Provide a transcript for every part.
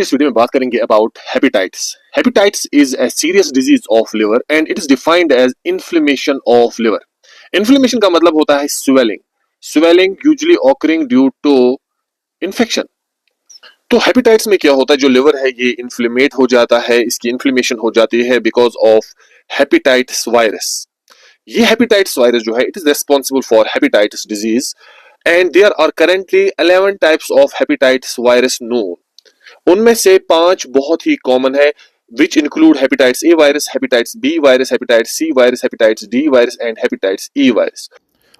इस वीडियो में बात करेंगे about hepatitis. Hepatitis is a serious disease of liver and it is defined as inflammation of liver. Inflammation का मतलब होता है swelling. Swelling usually occurring due to infection. तो हेपेटाइटिस में क्या होता है, जो लिवर है ये इन्फ्लेमेट हो जाता है, इसकी इन्फ्लेमेशन हो जाती है बिकॉज ऑफ हेपेटाइटिस वायरस। ये हेपेटाइटिस वायरस जो है it is responsible for hepatitis disease and there are currently 11 types of hepatitis virus known. उनमें से 5 बहुत ही कॉमन है, which include hepatitis A virus, hepatitis B virus, hepatitis C virus, hepatitis D virus and hepatitis E virus.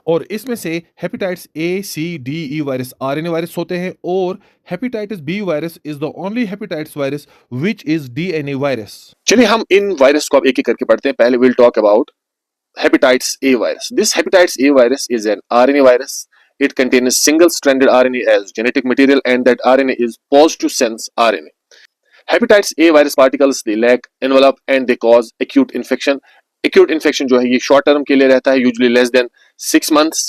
और इसमें से hepatitis A C D E virus RNA virus होते हैं और hepatitis B virus is the only hepatitis virus which is DNA virus. चलिए हम इन virus को अब एक एक करके पढ़ते हैं। पहले will talk about hepatitis A virus. This hepatitis A virus is an RNA virus. It contains single-stranded RNA as genetic material, and that RNA is positive sense RNA. Hepatitis A virus particles they lack envelope and they cause acute infection. Acute infection जो है ये short term के लिए रहता है, usually less than 6 months.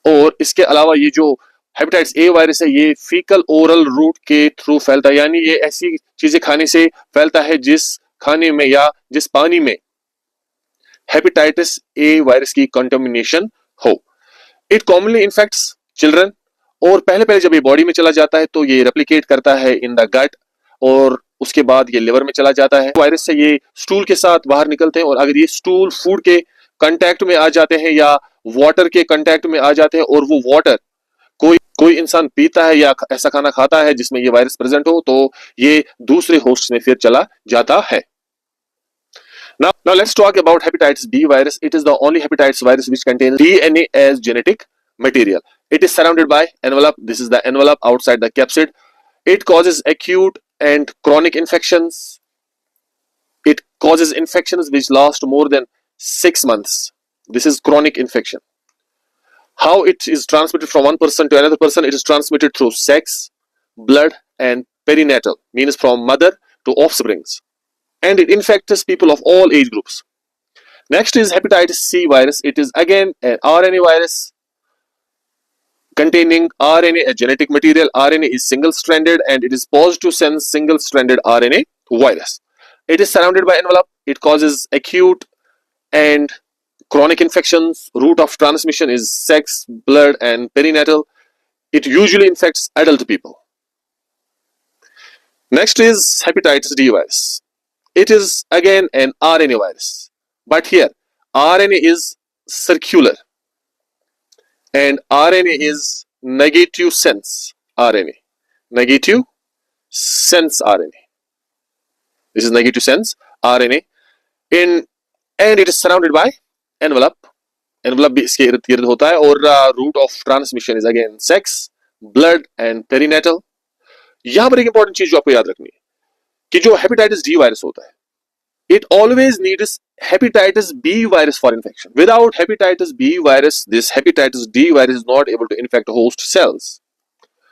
और इसके अलावा ये जो हेपेटाइटिस ए वायरस है ये फीकल ओरल रूट के थ्रू फैलता है, यानी ये ऐसी चीजें खाने से फैलता है जिस खाने में या जिस पानी में हेपेटाइटिस ए वायरस की कंटामिनेशन हो. इट कॉमनली इन्फेक्ट्स चिल्ड्रन और पहले जब ये बॉडी में चला जाता है तो ये रेप्लिकेट करता है इन द गट और उसके बाद ये लिवर में चला जाता है. वायरस से ये स्टूल के साथ बाहर निकलते हैं और अगर ये स्टूल फूड के कांटेक्ट में आ जाते हैं या वाटर के कांटेक्ट में आ जाते हैं और वो वाटर कोई इंसान पीता है या ऐसा खाना खाता है जिसमें ये वायरस प्रेजेंट हो तो ये दूसरे होस्ट में फिर चला जाता है. Now let's talk about hepatitis B virus. It is the only hepatitis virus which contains DNA as genetic material. It is surrounded by envelope. This is the envelope outside the capsid. It causes acute and chronic infections. It causes infections which last more than 6 months. This is chronic infection. How it is transmitted from one person to another person? It is transmitted through sex, blood, and perinatal, means from mother to offsprings. And it infects people of all age groups. Next is hepatitis C virus. It is again an RNA virus containing RNA, a genetic material. RNA is single-stranded and it is positive sense single-stranded RNA virus. It is surrounded by envelope. It causes acute and chronic infections. Route of transmission is sex, blood, and perinatal. It usually infects adult people. Next is hepatitis D virus. It is again an RNA virus, but here RNA is circular and RNA is negative sense RNA. Negative sense RNA. This is negative sense RNA and it is surrounded by envelope. Envelope भी इसके इर्द गिर्द होता है और route of transmission is again sex, blood and perinatal. यहाँ पर एक इंपॉर्टेंट चीज जो आपको याद रखनी है कि जो हेपेटाइटिस डी वायरस होता है it always needs hepatitis B virus for infection. Without hepatitis B virus, this hepatitis D virus is not able to infect host cells.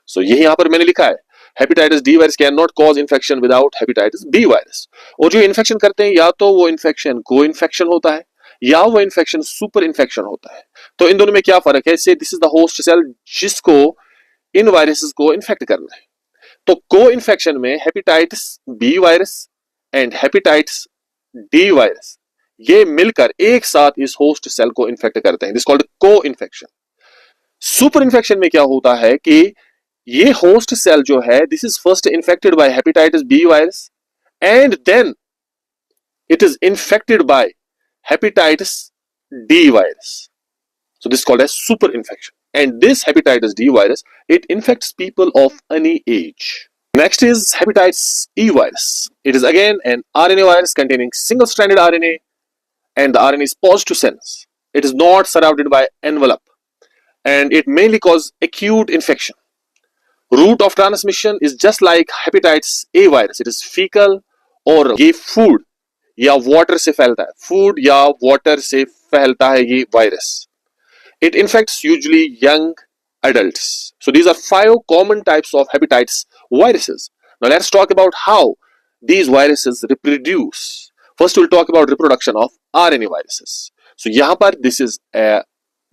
So यही यहाँ पर मैंने लिखा है hepatitis D virus cannot cause infection without hepatitis B virus. और जो infection करते हैं या तो वो इन्फेक्शन को इन्फेक्शन होता है या वो इन्फेक्शन सुपर इन्फेक्शन होता है. तो इन दोनों में क्या फर्क है? Say this is the host cell जिसको इन वायरसेस को इन्फेक्ट करना है. तो को इन्फेक्शन में hepatitis B virus and hepatitis D virus ये मिलकर एक साथ इस होस्ट सेल को इन्फेक्ट करते हैं. दिस कॉल्ड को इन्फेक्शन. सुपर इन्फेक्शन में क्या होता है कि ये होस्ट सेल जो है this is first infected by hepatitis B virus and then it is infected by hepatitis D virus. So this is called as super infection. And this hepatitis D virus, it infects people of any age. Next is hepatitis E virus. It is again an RNA virus containing single-stranded RNA and the RNA is positive sense. It is not surrounded by envelope and it mainly causes acute infection. Route of transmission is just like hepatitis A virus. It is fecal or ये food या water से फैलता है. Food या water से फैलता है ये virus. It infects usually young adults. So these are 5 common types of hepatitis viruses. Now let's talk about how these viruses reproduce. First we'll talk about reproduction of RNA viruses. So यहाँ पर this is a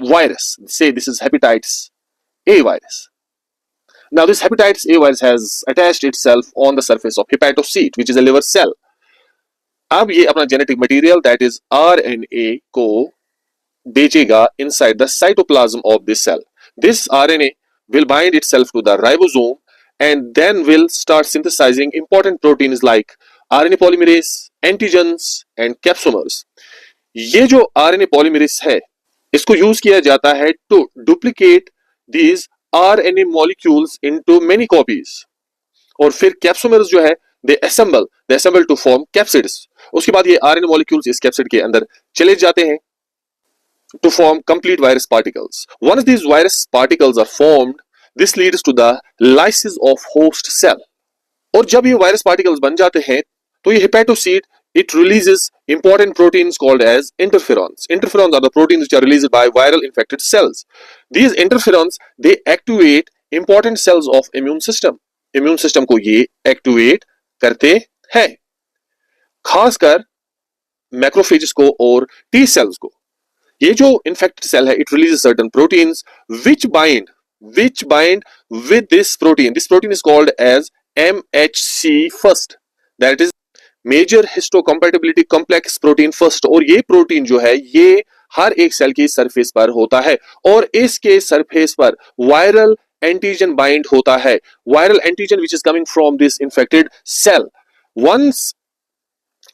virus. Say this is hepatitis A virus. Now, this hepatitis A virus has attached itself on the surface of hepatocyte, which is a liver cell. अब ये अपना genetic material, that is RNA, को भेजेगा inside the cytoplasm of this cell. This RNA will bind itself to the ribosome and then will start synthesizing important proteins like RNA polymerase, antigens and capsomers. ये जो RNA polymerase है, इसको use किया जाता है to duplicate these RNA molecules into many copies. और फिर capsomers जो है, they assemble to form capsids. उसके बाद ये RNA molecules इस capsid के अंदर चले जाते हैं to form complete virus particles. Once these virus particles are formed, this leads to the lysis of host cell. और जब ये virus particles बन जाते हैं, तो ये hepatocyte, it releases important proteins called as interferons. Interferons are the proteins which are released by viral infected cells. These interferons, they activate important cells of immune system. Immune system को ये activate करते हैं, खासकर macrophages को और T cells को. ये जो infected cell है, it releases certain proteins which bind with this protein. This protein is called as MHC first. That is major histocompatibility complex protein first. और ये प्रोटीन जो है, ये हर एक सेल की सरफेस पर होता है और इसके सरफेस पर वायरल एंटीजन बाइंड होता है. Viral antigen which is coming from this infected cell. Once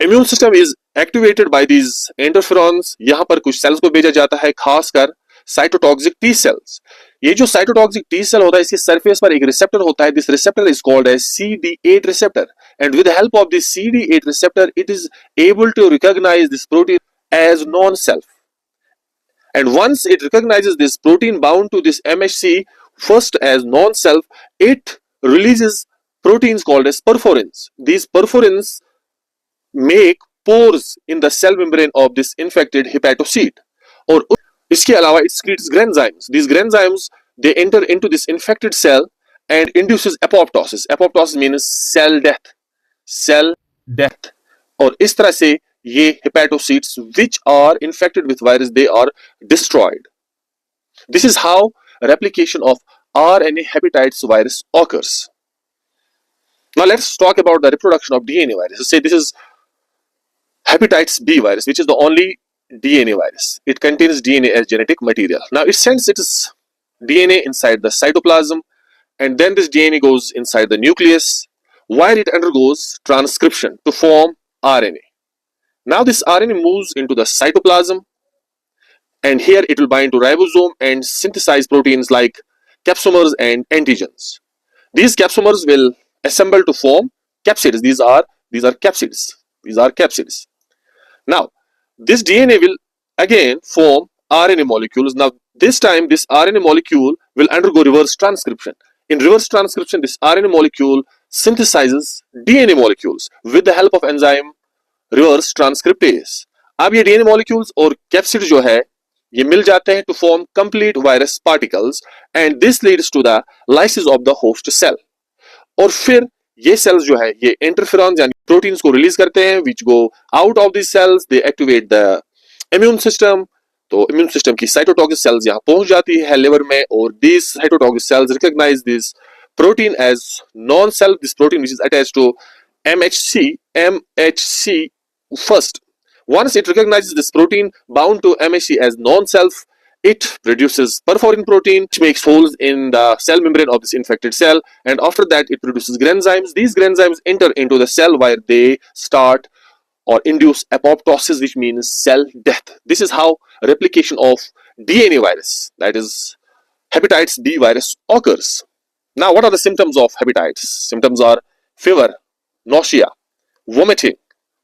immune system is activated by these interferons, यहां पर कुछ सेल्स को भेजा जाता है, खासकर साइटोटॉक्सिक टी सेल्स. ये जो साइटोटॉक्सिक टी सेल होता है, इसके सरफेस पर एक रिसेप्टर होता है. This receptor is called as CD8 receptor, and with the help of this CD8 receptor, it is able to recognize this protein as non-self. And once it recognizes this protein bound to this MHC first as non-self, it releases proteins called as perforins. These perforins make pores in the cell membrane of this infected hepatocyte. और इसके अलावा it secretes granzymes. These granzymes, they enter into this infected cell and induces apoptosis. Apoptosis means cell death. Cell death. और इस तरह से ये hepatocytes which are infected with virus, they are destroyed. This is how replication of RNA hepatitis virus occurs. Now let's talk about the reproduction of DNA virus. So say this is hepatitis B virus, which is the only DNA virus. It contains DNA as genetic material. Now it sends its DNA inside the cytoplasm, and then this DNA goes inside the nucleus, where it undergoes transcription to form RNA. Now this RNA moves into the cytoplasm, and here it will bind to ribosome and synthesize proteins like capsomers and antigens. These capsomers will assemble to form capsids. These are capsids. These are capsids. Now this DNA will again form RNA molecules. Now this time this RNA molecule will undergo reverse transcription. In reverse transcription, this RNA molecule synthesizes DNA molecules with the help of enzyme reverse transcriptase. अब ये DNA molecules और capsid जो है, ये मिल जाते हैं to form complete virus particles, and this leads to the lysis of the host cell. और फिर ये cells जो है, ये interferons यानी proteins को release करते हैं, which go out of these cells. They activate the immune system. तो immune system की cytotoxic cells यहाँ पहुंच जाती है liver में, और these cytotoxic cells recognize this protein as non-self. This protein which is attached to MHC first. Once it recognizes this protein bound to MHC as non-self, it produces perforin protein, which makes holes in the cell membrane of this infected cell, and after that it produces granzymes. These granzymes enter into the cell where they start or induce apoptosis, which means cell death. This is how replication of DNA virus, that is hepatitis B virus, occurs. Now, what are the symptoms of hepatitis? Symptoms are fever, nausea, vomiting,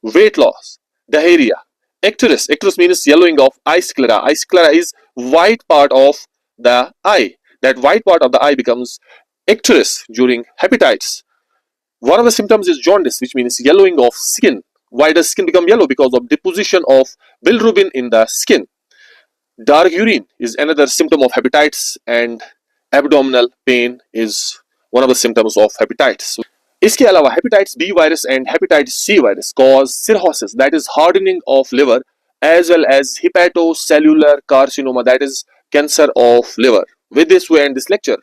weight loss, diarrhea, icterus. Icterus means yellowing of eye sclera. Eye sclera is white part of the eye. That white part of the eye becomes icterus during hepatitis. One of the symptoms is jaundice, which means yellowing of skin. Why does skin become yellow? Because of deposition of bilirubin in the skin. Dark urine is another symptom of hepatitis, and abdominal pain is one of the symptoms of hepatitis. इसके अलावा hepatitis B virus and hepatitis C virus cause cirrhosis, that is hardening of liver, as well as hepatocellular carcinoma, that is cancer of liver. With this, we end this lecture.